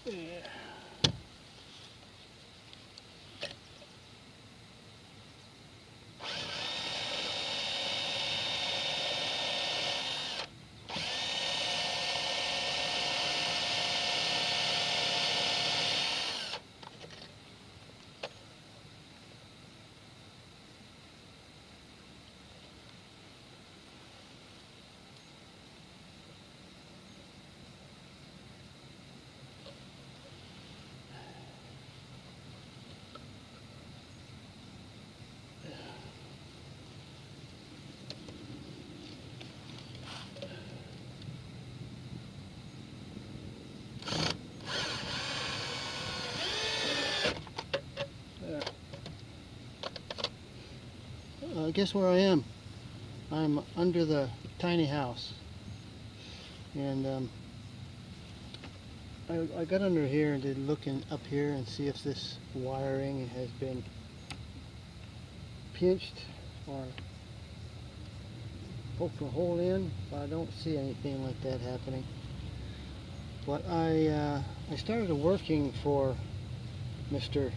Yeah. Guess where I am? I'm under the tiny house, and I got under here and did looking up here and see if this wiring has been pinched or poked a hole in, but I don't see anything like that happening. But I started working for Mr.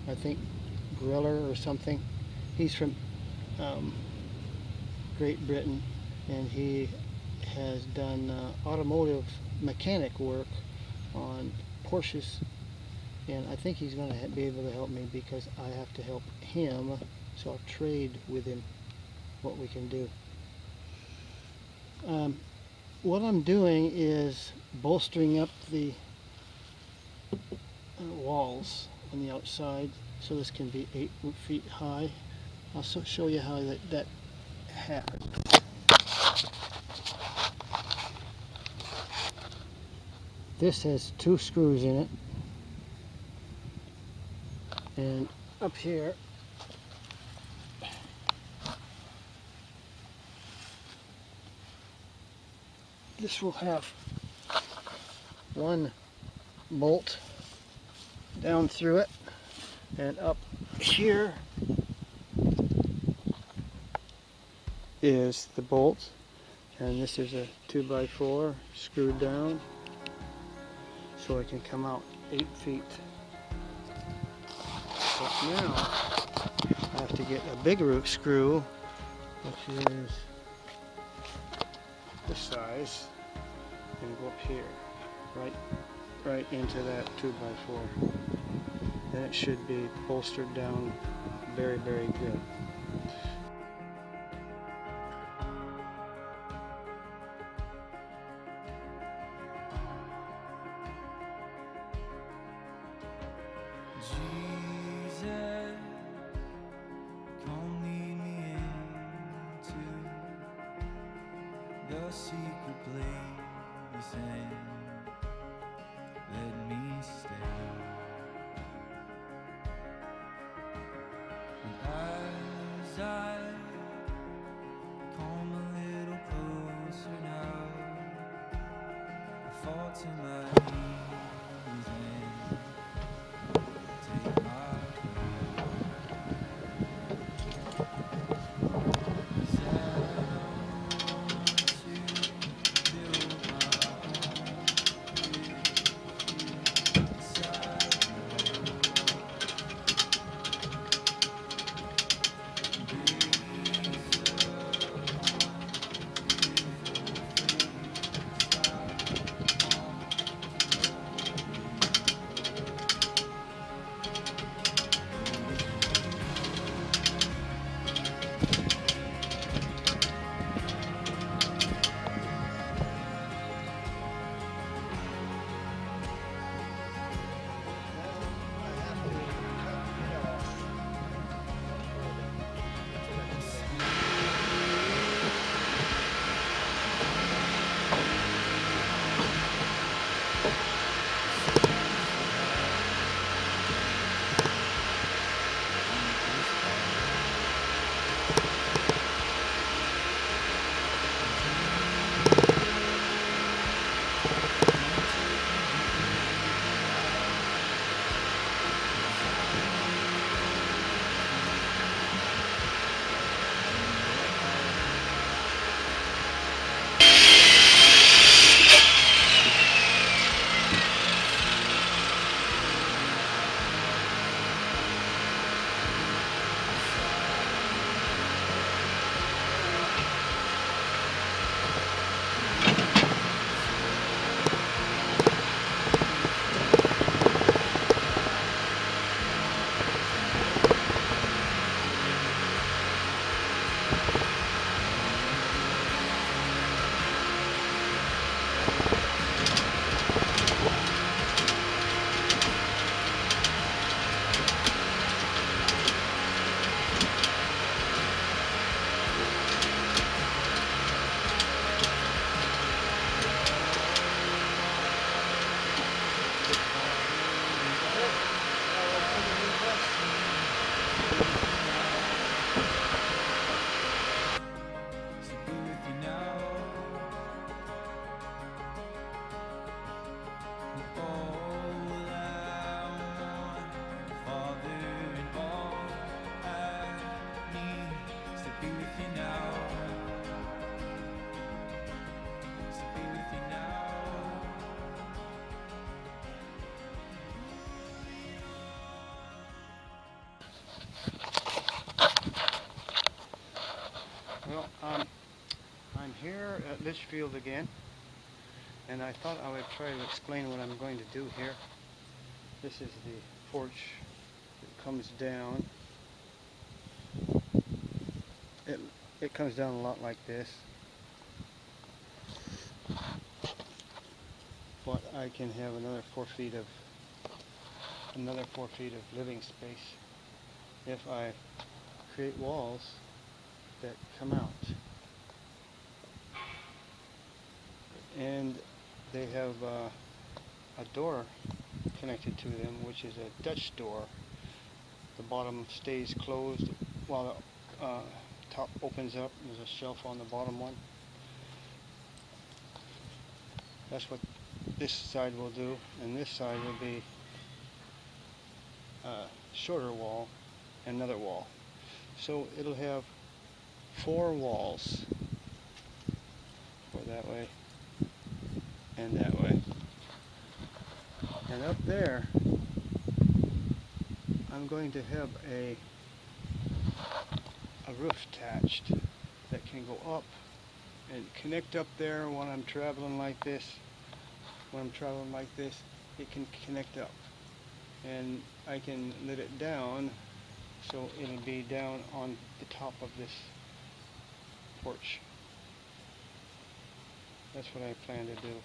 I think Griller or something. He's from Great Britain, and he has done automotive mechanic work on Porsches, and I think he's going to be able to help me because I have to help him, so I'll trade with him what we can do. What I'm doing is bolstering up the walls on the outside so this can be 8 feet high. I'll show you how that happens. This has 2 screws in it, and up here this will have 1 bolt down through it, and up here is the bolt, and this is a 2x4 screwed down so it can come out 8 feet. But now I have to get a big root screw, which is this size, and go up here, right into that 2x4. Then it should be bolstered down very, very good. Jesus, come lead me into the secret place and let me stay. And as I come a little closer now, I fall to my knees and take my here at Litchfield again, and I thought I would try to explain what I'm going to do here. This is the porch that comes down. It comes down a lot like this, but I can have another 4 feet of living space if I create walls that come out. And they have a door connected to them, which is a Dutch door. The bottom stays closed while the top opens up. There's a shelf on the bottom one. That's what this side will do, and this side will be a shorter wall and another wall. So it'll have 4 walls, go that way and that way. And up there I'm going to have a roof attached that can go up and connect up there when I'm traveling like this. When I'm traveling like this, it can connect up, and I can let it down so it'll be down on the top of this porch. That's what I plan to do.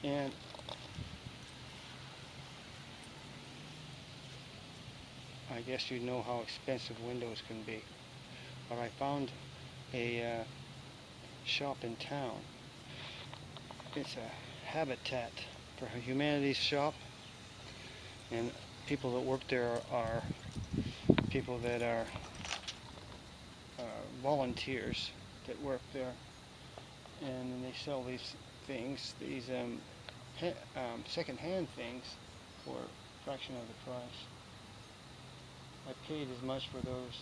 And I guess you know how expensive windows can be, but I found a shop in town. It's a Habitat for Humanity's shop, and people that work there are people that are volunteers that work there, and they sell these things, these second-hand things, for a fraction of the price. I paid as much for those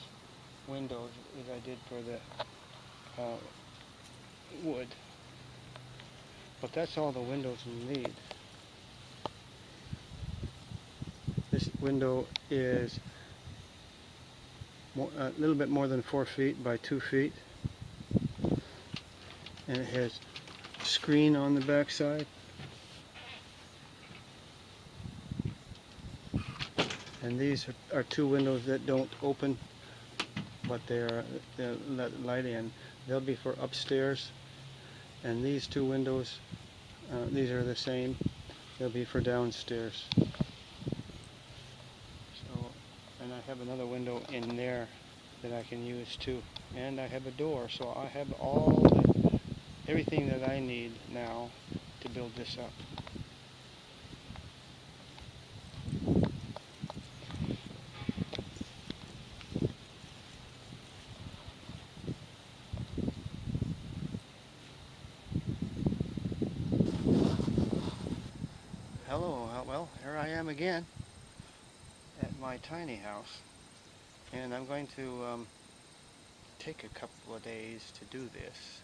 windows as I did for the wood. But that's all the windows you need. This window is a little bit more than 4 feet by 2 feet, and it has a screen on the back side. And these are 2 windows that don't open, but they'll let light in. They'll be for upstairs. And these 2 windows, these are the same. They'll be for downstairs. So, and I have another window in there that I can use too. And I have a door, so I have everything that I need now to build this up. Hello, well, here I am again at my tiny house, and I'm going to take a couple of days to do this.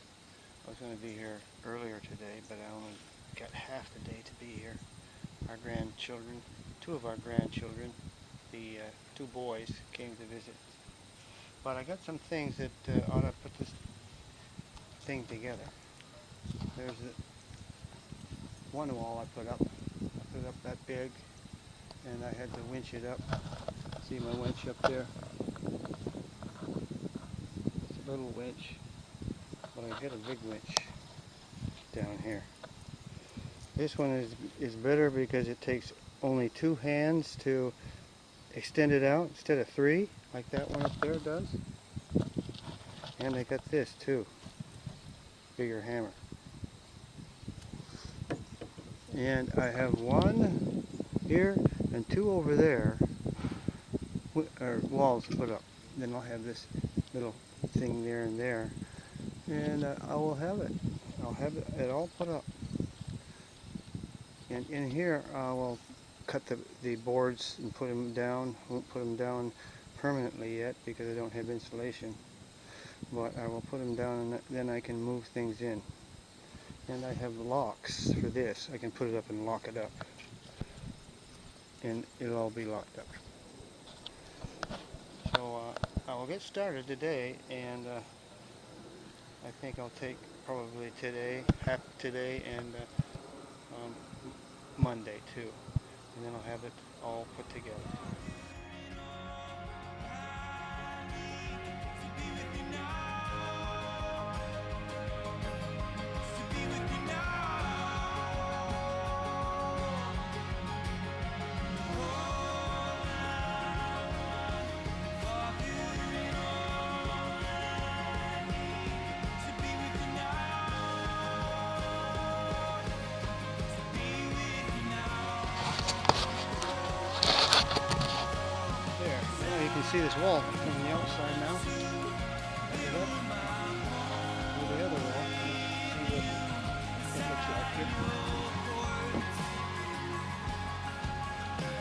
I was going to be here earlier today, but I only got half the day to be here. Our grandchildren, 2 of our grandchildren, the 2 boys, came to visit. But I got some things that ought to put this thing together. There's one wall I put up. I put it up that big, and I had to winch it up. See my winch up there? It's a little winch, but I got a big winch down here. This one is better because it takes only 2 hands to extend it out instead of 3, like that one up there does. And I got this too, bigger hammer. And I have 1 here and 2 over there, walls put up. Then I'll have this little thing there and there, and I will have it. I'll have it all put up. And in here I will cut the boards and put them down. I won't put them down permanently yet because I don't have insulation, but I will put them down, and then I can move things in. And I have locks for this. I can put it up and lock it up, and it'll all be locked up. So I will get started today, and I think I'll take probably today, half today, and um, Monday too, and then I'll have it all put together. There, now you can see this wall from the outside now. Look it up. With the other wall. See what it looks like here.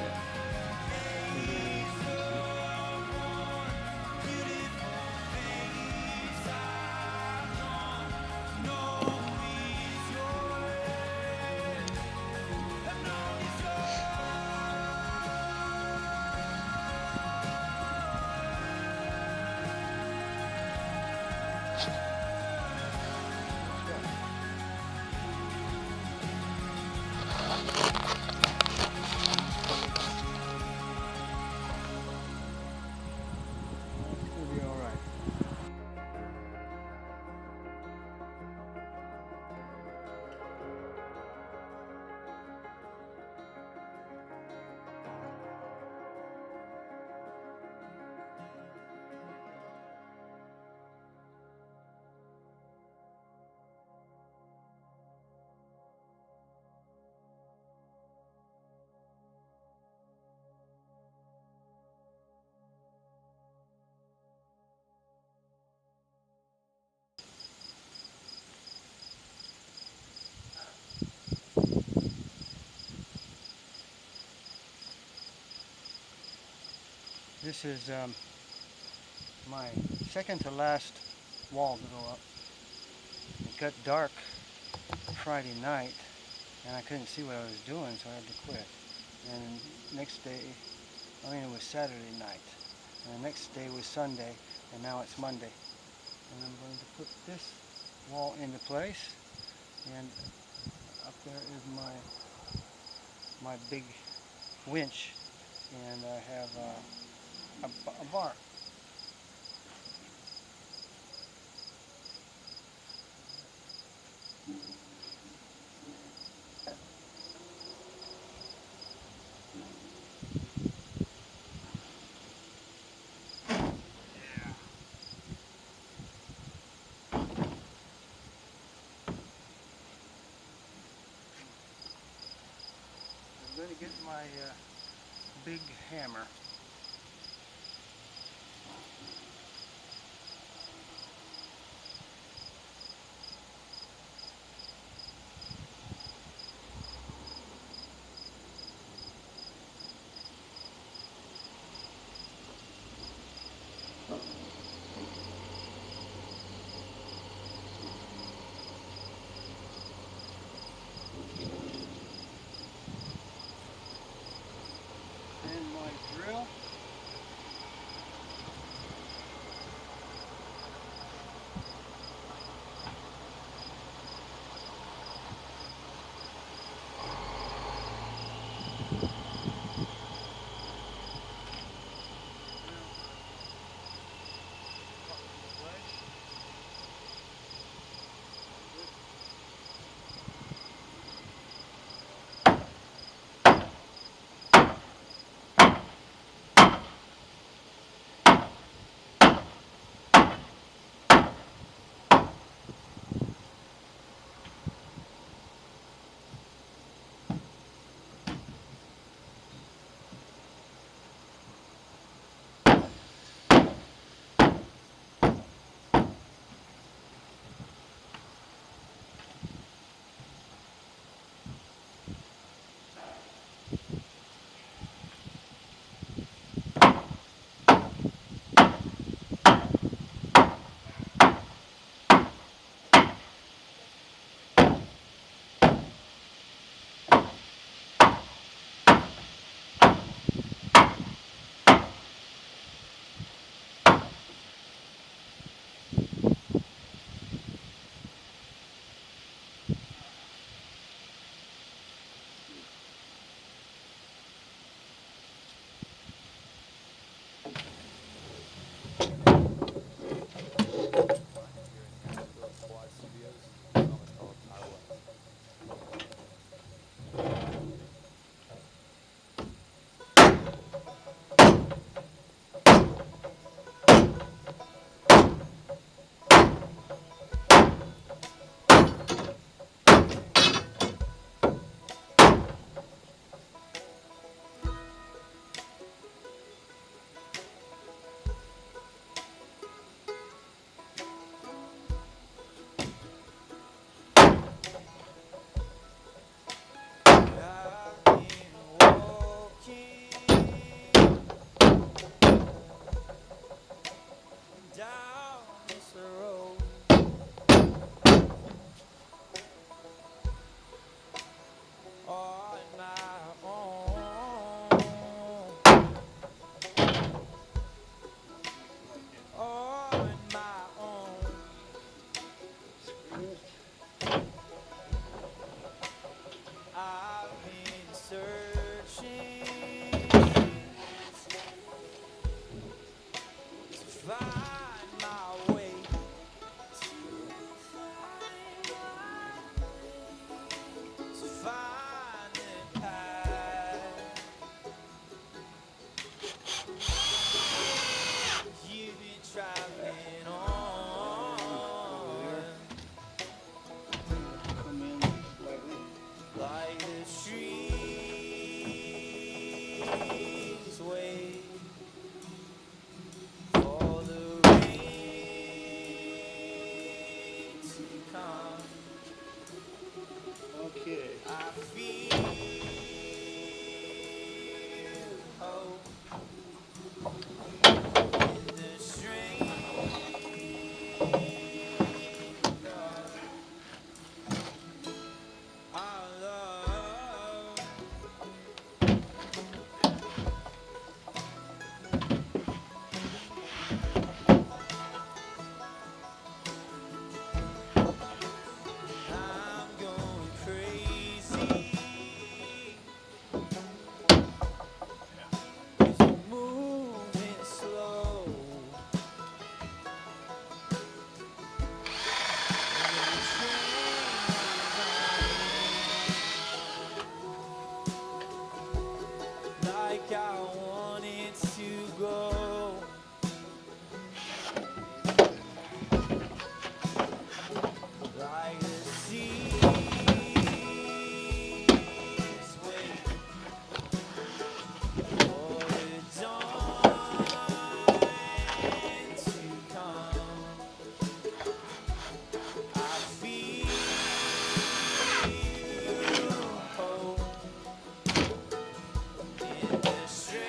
Yeah. Maybe you can see. It'll be all right. This is my second to last wall to go up. It got dark Friday night and I couldn't see what I was doing, so I had to quit. And next day, it was Saturday night. And the next day was Sunday, and now it's Monday. And I'm going to put this wall into place. And up there is my big winch, and I have a bar. I'm going to get my big hammer. And my drill. find my way. To find the path you've been traveling on, Come in slightly. like the trees wait for the rain to come. Okay. I feel hope in the strength of our love. I'm going crazy. 'Cause you're moving slow. And the train is on like I want it to go. Like the seas wait for the dawn to come. I feel hope in the strength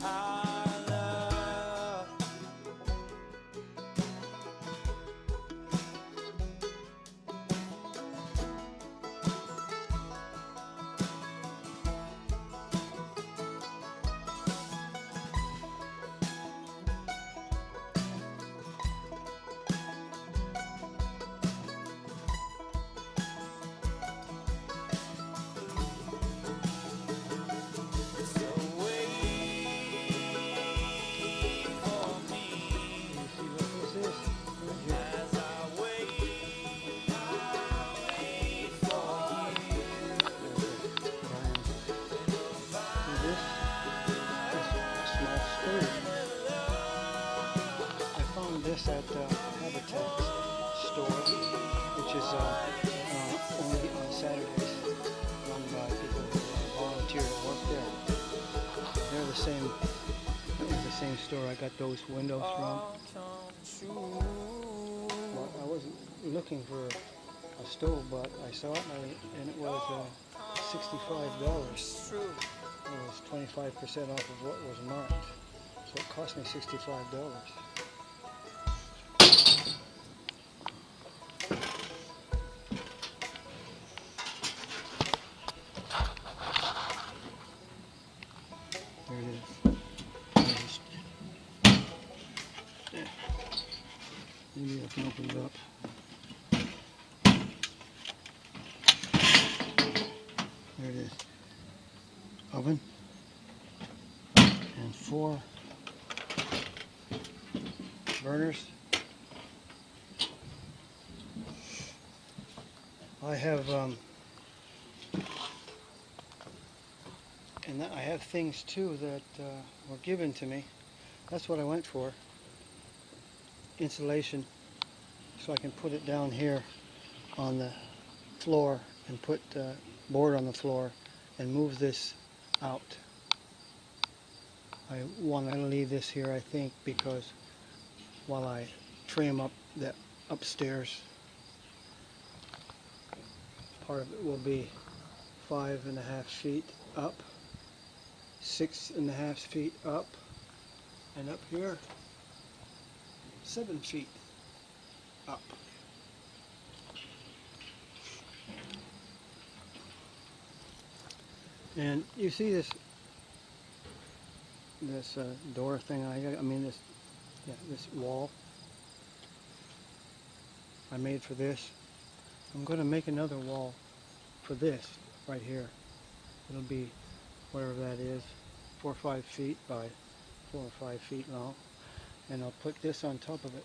of our love. So wait for me What's this? as I wait for you. See this? This small stove. I found this at Habitat store, which is only on Saturdays, run by people who volunteer to work there. They're the same. It's the same store I got those windows from. All come true. Well, I wasn't looking for a stove, but I saw it and it was $65. It's true. It was 25% off of what was marked, so it cost me $65. There it is. There. Maybe I can open it up. There it is. Oven. And 4 burners. I have and I have things too that were given to me. That's what I went for. Insulation, so I can put it down here on the floor and put board on the floor and move this out. I want to leave this here, I think, because while I frame up the upstairs, part of it will be 5.5 feet up, 6.5 feet up, and up here 7 feet up. And you see this door thing this wall I made for this. I'm going to make another wall for this right here. It'll be whatever that is, 4 or 5 feet by 4 or 5 feet long, and I'll put this on top of it.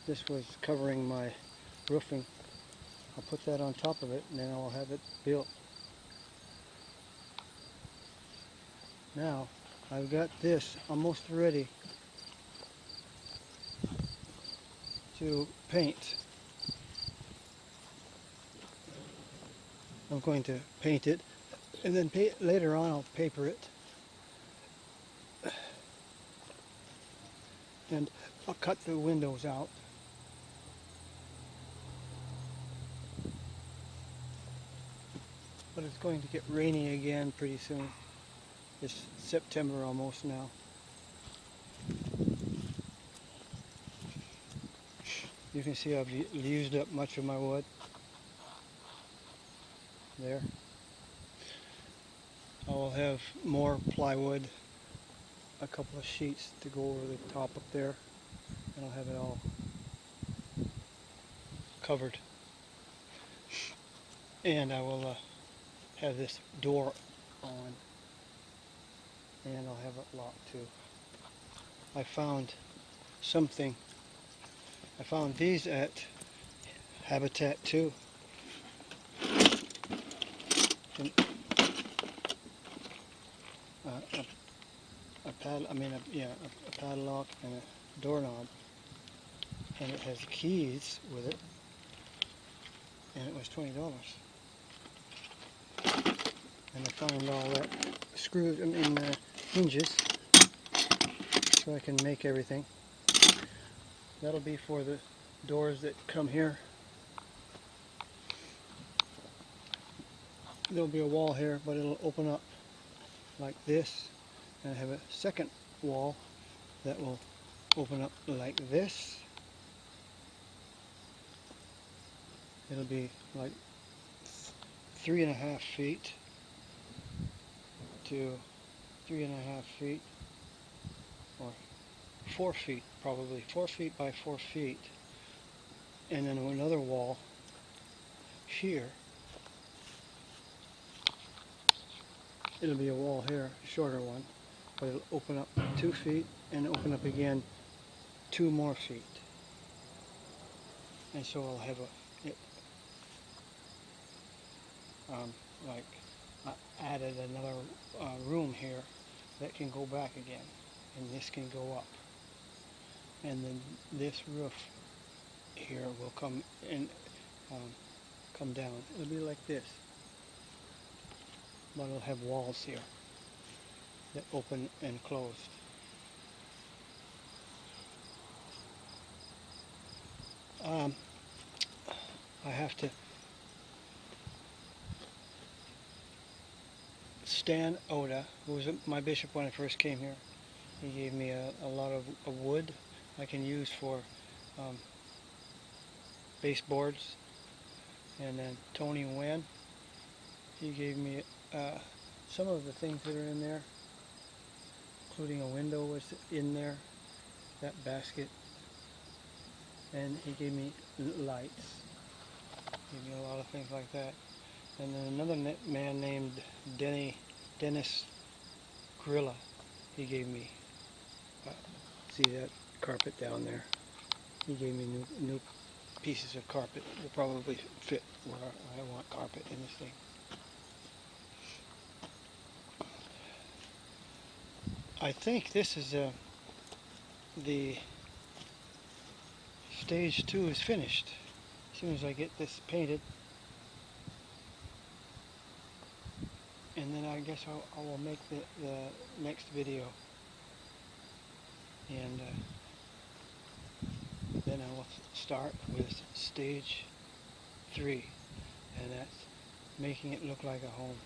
This was covering my roofing. I'll put that on top of it, and then I'll have it built. Now I've got this almost ready to paint. I'm going to paint it, and then later on I'll paper it, and I'll cut the windows out. But it's going to get rainy again pretty soon. It's September almost now. You can see I've used up much of my wood. There. I will have more plywood, a couple of sheets to go over the top up there, and I'll have it all covered. And I will have this door on, and I'll have it locked too. I found something. I found these at Habitat too. A padlock and a doorknob, and it has keys with it, and it was $20. And I found all that screws, hinges, so I can make everything. That'll be for the doors that come here. There'll be a wall here, but it'll open up like this, and I have a second wall that will open up like this. It'll be like 3.5 feet to 3.5 feet, or 4 feet, probably 4 feet by 4 feet, and then another wall here. It'll be a wall here, a shorter one, but it'll open up 2 feet and open up again 2 more feet. And so I'll have I added another room here that can go back again, and this can go up. And then this roof here will come down. It'll be like this, but it'll have walls here that open and close. I have to. Stan Oda, who was my bishop when I first came here, he gave me a lot of wood I can use for baseboards. And then Tony Nguyen, he gave me some of the things that are in there, including a window was in there, that basket, and he gave me lights. He gave me a lot of things like that. And then another man named Dennis Grilla, he gave me, see that carpet down there? He gave me new pieces of carpet. Will probably fit where I want carpet in this thing. I think this is the stage 2 is finished. As soon as I get this painted, and then I guess I will make the next video, and then I will start with stage 3, and that's making it look like a home.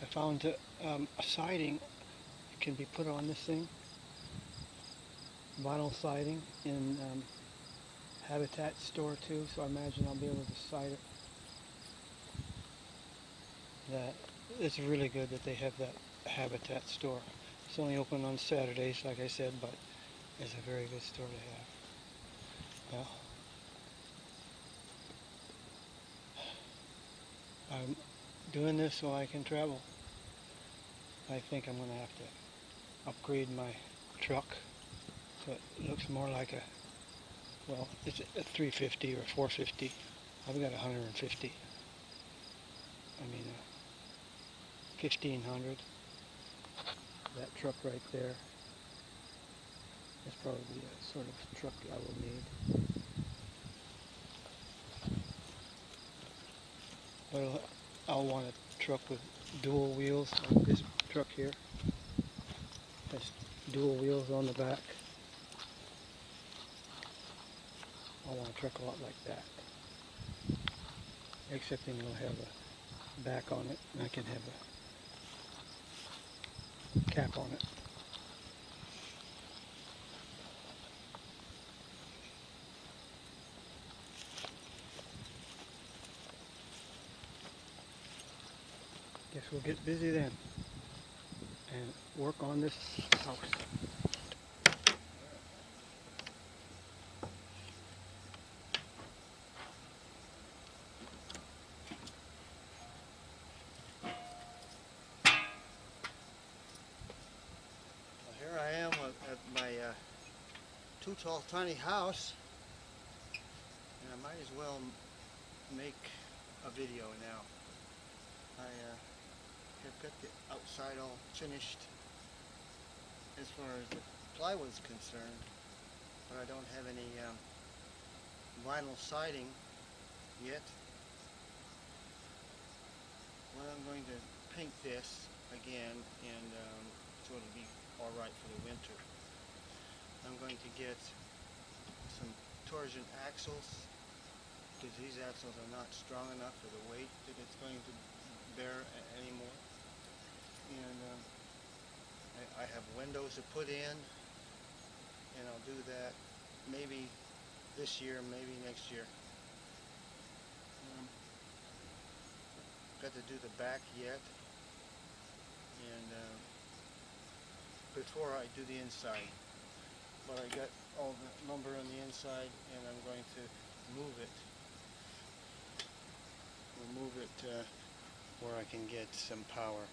I found a siding can be put on this thing, vinyl siding in Habitat store too, so I imagine I'll be able to side it. That it's really good that they have that Habitat store. It's only open on Saturdays, like I said, but it's a very good store to have. Well, I'm doing this so I can travel. I think I'm going to have to upgrade my truck so it looks more like a, well, it's a 350 or 450. I've got 150. I mean, 1500. That truck right there is probably a sort of truck I will need. But I'll want a truck with dual wheels like this truck here. Has dual wheels on the back. I want a truck a lot like that. Except then it'll have a back on it and I can have a cap on it. Guess we'll get busy then and work on this house. Well, here I am at my too tall tiny house, and I might as well make a video now. I have got the outside all finished as far as the plywood's concerned, but I don't have any vinyl siding yet. Well, I'm going to paint this again, and so it'll be alright for the winter. I'm going to get some torsion axles, because these axles are not strong enough for the weight that it's going to bear anymore. And I have windows to put in, and I'll do that maybe this year, maybe next year. Got to do the back yet, and before I do the inside. But I got all the lumber on the inside, and I'm going to move it. We'll move it where I can get some power.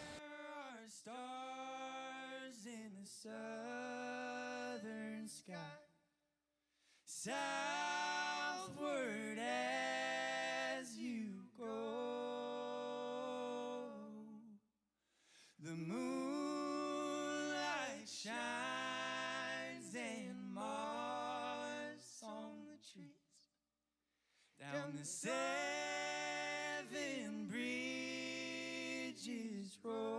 There are stars in the southern sky, southward as you go. The moonlight shines and Mars on the trees, down the seven bridges road.